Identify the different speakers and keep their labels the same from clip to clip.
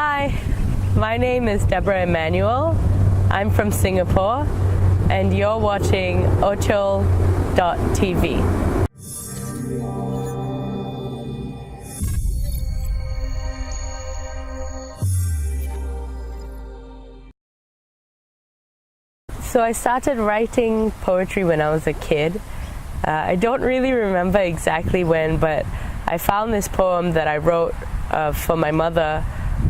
Speaker 1: Hi, my name is Deborah Emmanuel. I'm from Singapore, and you're watching Ochol.tv. So I started writing poetry when I was a kid. I don't really remember exactly when, but I found this poem that I wrote for my mother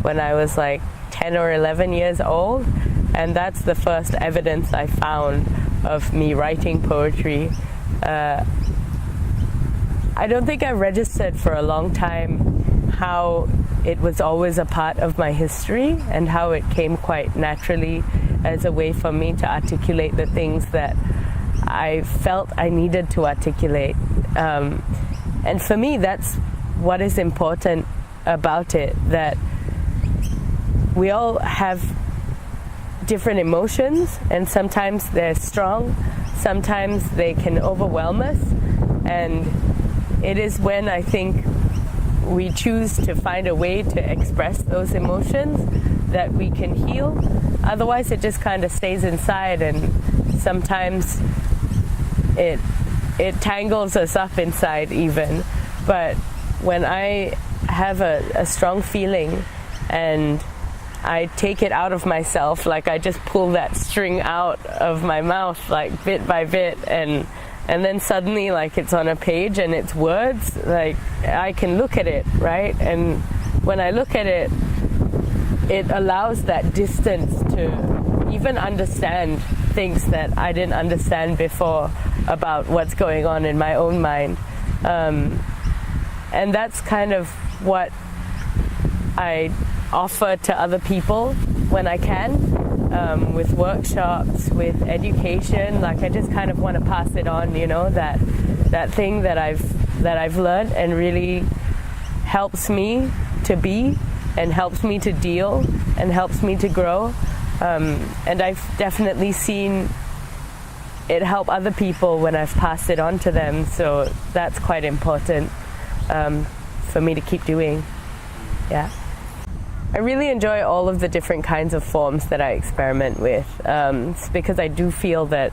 Speaker 1: when I was like 10 or 11 years old, and that's the first evidence I found of me writing poetry. I don't think I registered for a long time how it was always a part of my history and how it came quite naturally as a way for me to articulate the things that I felt I needed to articulate. And for me, that's what is important about it, that we all have different emotions, and sometimes they're strong, sometimes they can overwhelm us, and it is when I think we choose to find a way to express those emotions that we can heal. Otherwise it just kind of stays inside, and sometimes it tangles us up inside even. But when I have a strong feeling and I take it out of myself, like I just pull that string out of my mouth like bit by bit, and then suddenly like it's on a page and it's words, like I can look at it, right? And when I look at it, it allows that distance to even understand things that I didn't understand before about what's going on in my own mind. And that's kind of what I offer to other people when I can, with workshops, with education. Like I just kind of want to pass it on, you know, that thing that I've learned and really helps me to be, and helps me to deal, and helps me to grow. And I've definitely seen it help other people when I've passed it on to them, so that's quite important for me to keep doing. Yeah. I really enjoy all of the different kinds of forms that I experiment with. It's because I do feel that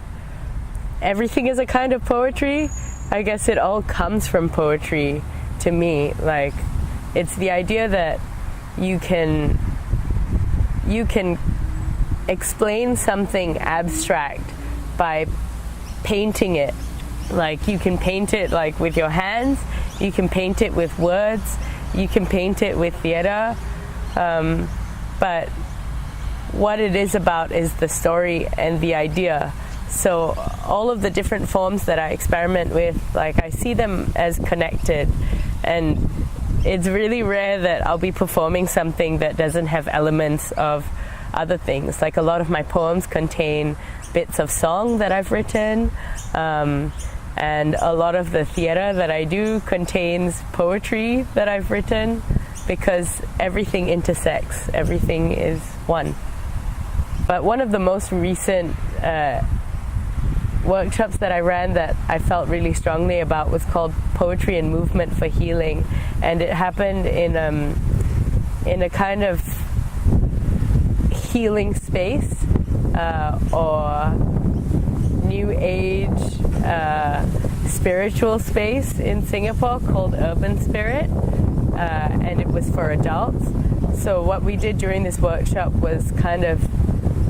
Speaker 1: everything is a kind of poetry. I guess it all comes from poetry to me. Like, it's the idea that you can explain something abstract by painting it. Like, you can paint it like with your hands, you can paint it with words, you can paint it with theater. But what it is about is the story and the idea. So all of the different forms that I experiment with, like I see them as connected, and it's really rare that I'll be performing something that doesn't have elements of other things. Like a lot of my poems contain bits of song that I've written, and a lot of the theater that I do contains poetry that I've written, because everything intersects, everything is one. But one of the most recent workshops that I ran that I felt really strongly about was called Poetry and Movement for Healing, and it happened in a kind of healing space or new age spiritual space in Singapore called Urban Spirit. And it was for adults. So what we did during this workshop was kind of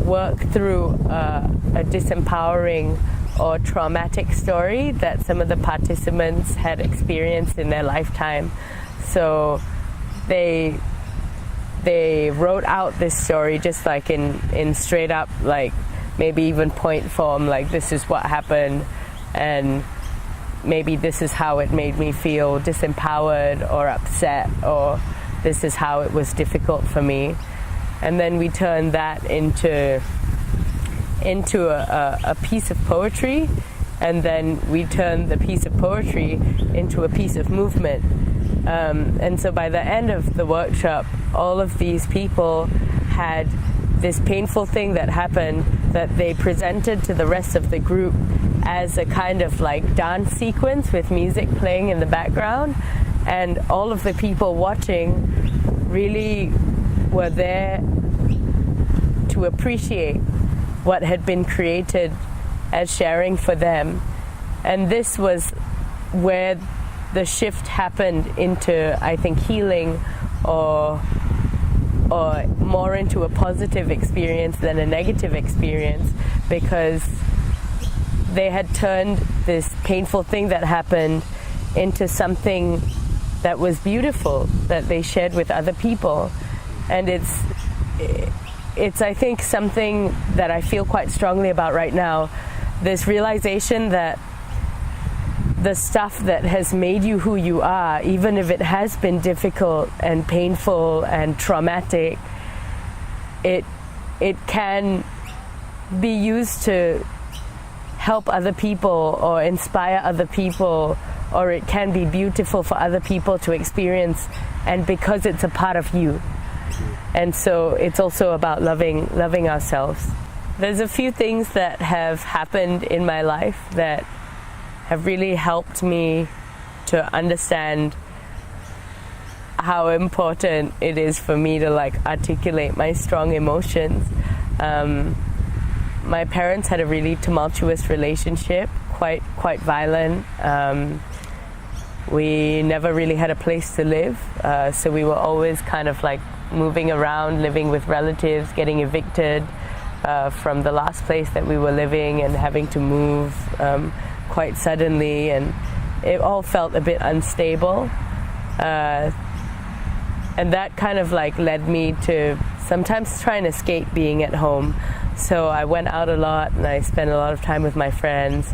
Speaker 1: work through a disempowering or traumatic story that some of the participants had experienced in their lifetime. So they wrote out this story just like in straight up, like maybe even point form, like this is what happened, and maybe this is how it made me feel disempowered or upset, or this is how it was difficult for me. And then we turned that into a piece of poetry, and then we turned the piece of poetry into a piece of movement. And so by the end of the workshop, all of these people had this painful thing that happened that they presented to the rest of the group as a kind of like dance sequence with music playing in the background, and all of the people watching really were there to appreciate what had been created as sharing for them. And this was where the shift happened into, I think, healing or more into a positive experience than a negative experience, because they had turned this painful thing that happened into something that was beautiful, that they shared with other people. And it's I think something that I feel quite strongly about right now, this realization that the stuff that has made you who you are, even if it has been difficult and painful and traumatic, it can be used to help other people or inspire other people, or it can be beautiful for other people to experience, and because it's a part of you. And so it's also about loving ourselves. There's a few things that have happened in my life that have really helped me to understand how important it is for me to articulate my strong emotions. My parents had a really tumultuous relationship, quite violent. We never really had a place to live, so we were always kind of moving around, living with relatives, getting evicted from the last place that we were living, and having to move quite suddenly, and it all felt a bit unstable. And that kind of led me to sometimes try and escape being at home. So I went out a lot and I spent a lot of time with my friends.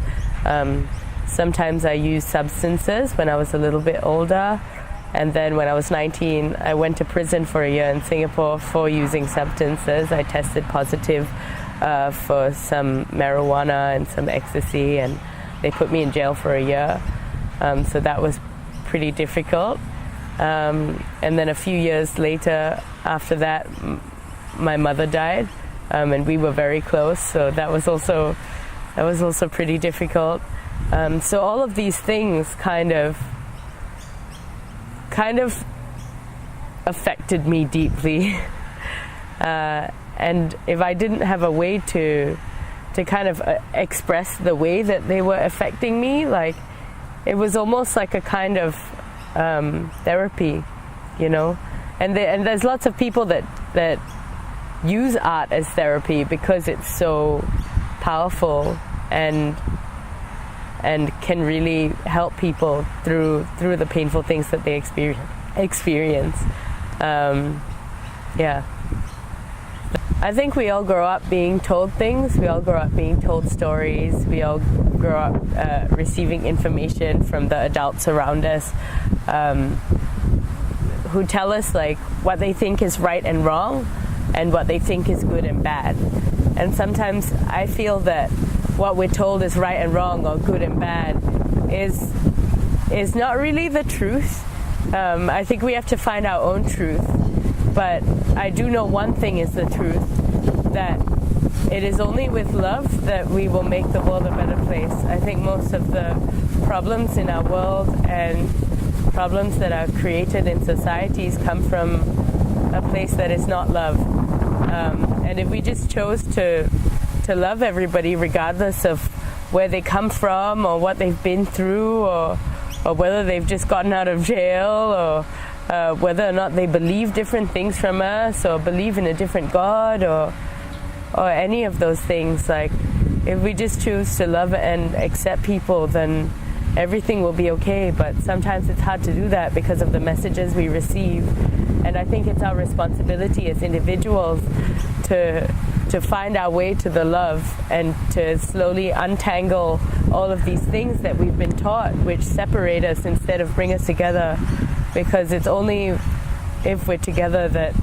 Speaker 1: Sometimes I used substances when I was a little bit older. And then when I was 19, I went to prison for a year in Singapore for using substances. I tested positive for some marijuana and some ecstasy, and they put me in jail for a year. So that was pretty difficult. And then a few years later, after that, my mother died, and we were very close. So that was also pretty difficult. So all of these things kind of affected me deeply. And if I didn't have a way to kind of express the way that they were affecting me, it was almost like a kind of therapy, and there's lots of people that use art as therapy because it's so powerful and can really help people through the painful things that they experience. I think we all grow up being told things. We all grow up being told stories. We all grow up receiving information from the adults around us, who tell us what they think is right and wrong, and what they think is good and bad. And sometimes I feel that what we're told is right and wrong, or good and bad, is not really the truth. I think we have to find our own truth. But I do know one thing is the truth, that it is only with love that we will make the world a better place. I think most of the problems in our world and problems that are created in societies come from a place that is not love. And if we just chose to love everybody regardless of where they come from or what they've been through, or whether they've just gotten out of jail, or whether or not they believe different things from us, or believe in a different God, or any of those things, if we just choose to love and accept people, then everything will be okay. But sometimes it's hard to do that because of the messages we receive. And I think it's our responsibility as individuals to find our way to the love, and to slowly untangle all of these things that we've been taught, which separate us instead of bring us together. Because it's only if we're together that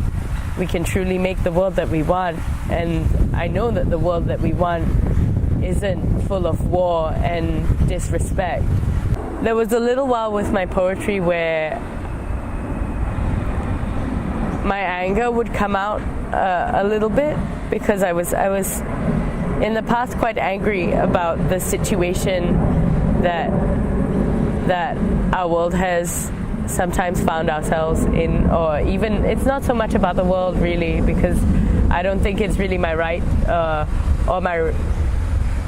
Speaker 1: we can truly make the world that we want. And I know that the world that we want isn't full of war and disrespect. There was a little while with my poetry where my anger would come out a little bit, because I was in the past quite angry about the situation that our world has sometimes found ourselves in, or even, it's not so much about the world really, because I don't think it's really my right or my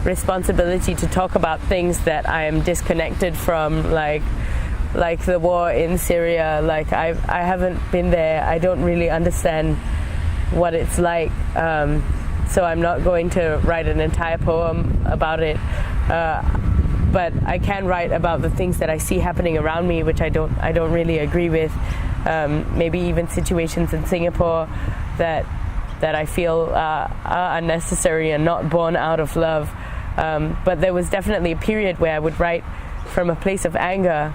Speaker 1: responsibility to talk about things that I am disconnected from, like the war in Syria. Like I haven't been there. I don't really understand what it's like. So I'm not going to write an entire poem about it. But I can write about the things that I see happening around me, which I don't really agree with. Maybe even situations in Singapore that I feel are unnecessary and not born out of love. But there was definitely a period where I would write from a place of anger,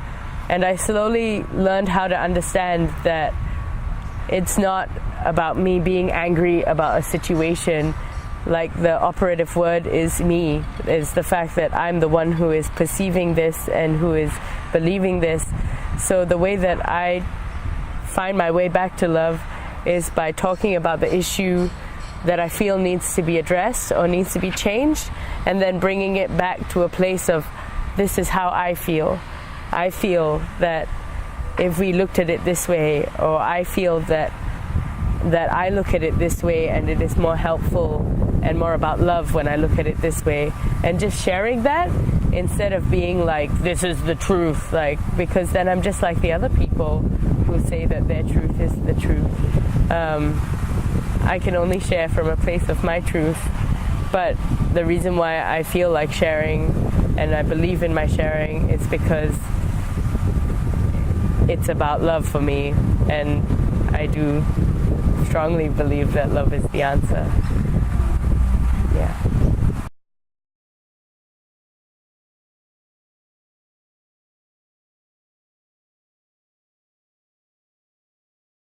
Speaker 1: and I slowly learned how to understand that it's not about me being angry about a situation. Like, the operative word is me, is the fact that I'm the one who is perceiving this and who is believing this. So the way that I find my way back to love is by talking about the issue that I feel needs to be addressed or needs to be changed, and then bringing it back to a place of, this is how I feel. I feel that if we looked at it this way, or I feel that I look at it this way, and it is more helpful and more about love when I look at it this way, and just sharing that instead of being like, this is the truth, like, because then I'm just like the other people who say that their truth is the truth. I can only share from a place of my truth, but the reason why I feel like sharing and I believe in my sharing is because it's about love for me, and I do strongly believe that love is the answer. Yeah.